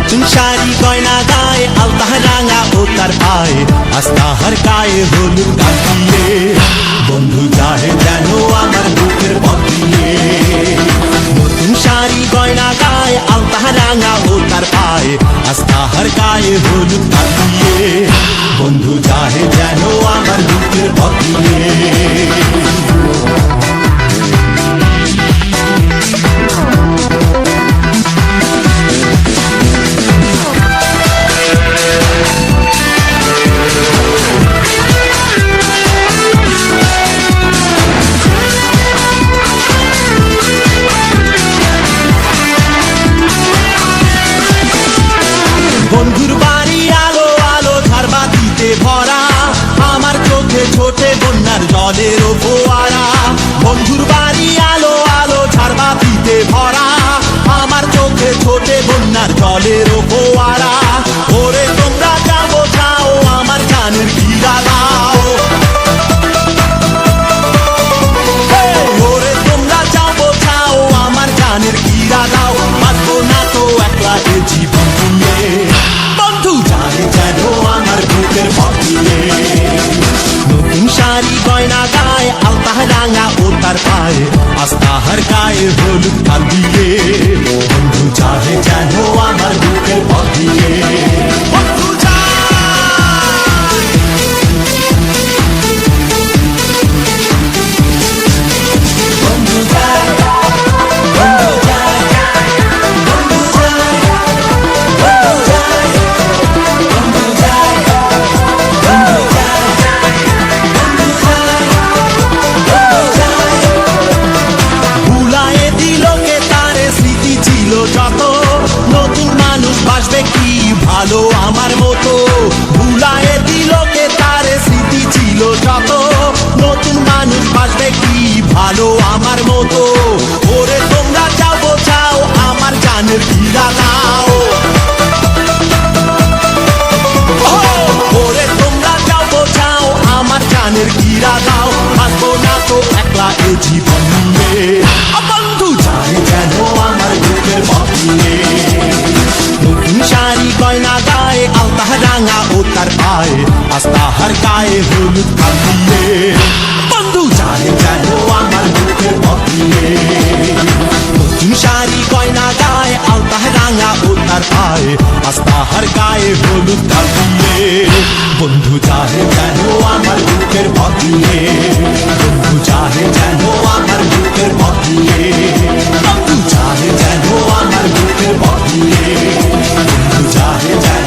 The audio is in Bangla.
নতুন শাড়ি গয়না গায়ে আলতা রাঙা ও তার পায়ে আজ তাহার গায়ে হলুদ কাটিয়ে বন্ধু যাহে যেন আমার বুকের পথ দিয়ে। নতুন শাড়ি গয়না গায়ে আলতা রাঙা ও তার পায়ে আজ তাহার গায়ে হলুদ কাটিয়ে বন্ধু যাহে যেন আমার বুকের পথ দিয়ে। বন্ধুর বাড়ি আলো আলো ঝাড়বাতিতে ভরা আমার চোখে ছোটে বন্যার জলের ফোয়ারা। বন্ধুর বাড়ি আলো আলো ঝাড়বাতিতে ভরা আমার চোখে ছোটে বন্যার জলের ফোয়ারা। ওরে তোমরা যাবো যাও আমার কানের ঘিরা দাও, ওরে তোমরা যাবো যাও আমার কানের ঘিরা দাও। বাঁচবো না তো একলা এ জীবন নিয়ে বন্ধু যাহে যেন আমার বুকের পথ দিয়ে। নতুন শাড়ি গয়না গায়ে আলতা রাঙা ও তার পায়ে আজ তাহার গায়ে হলুদ কাল দিয়ে বন্ধু যাহে যেন আমার বুকের পথ দিয়ে। বন্ধু ভালো আমার মতো ভুলায়ে দিল কে তার স্মৃতি ছিল যত। নতুন মানুষ বাসবে কি ভালো আমার মতো। ওরে তোমরা যাবো চাও আমার জানের ঘিরা দাও, ওরে তোমরা যাবো চাও আমার জানের ঘিরা দাও। বাঁচবো না তো একলা এ জীবন নিয়ে বন্ধু যাহে যেন আমার বুকের পথ দিয়ে। নতুন শাড়ি গয়না গায়ে আলতা রাঙা ও তার পায়ে আজ তাহার গায়ে হলুদ কাল দিয়ে বন্ধু যাহে যেন আমার বুকের পথ দিয়ে। নতুন শাড়ি গয়না গায়ে আলতা রাঙা ও তার পায়ে আজ তাহার গায়ে হলুদ কাল দিয়ে বন্ধু যাহে যেন আমার বুকের পথ দিয়ে। বন্ধু যাহে যেন আমার বুকের পথ দিয়ে, বন্ধু যাহে যেন আমার বুকের পথ দিয়ে। বন্ধু যাহে যেন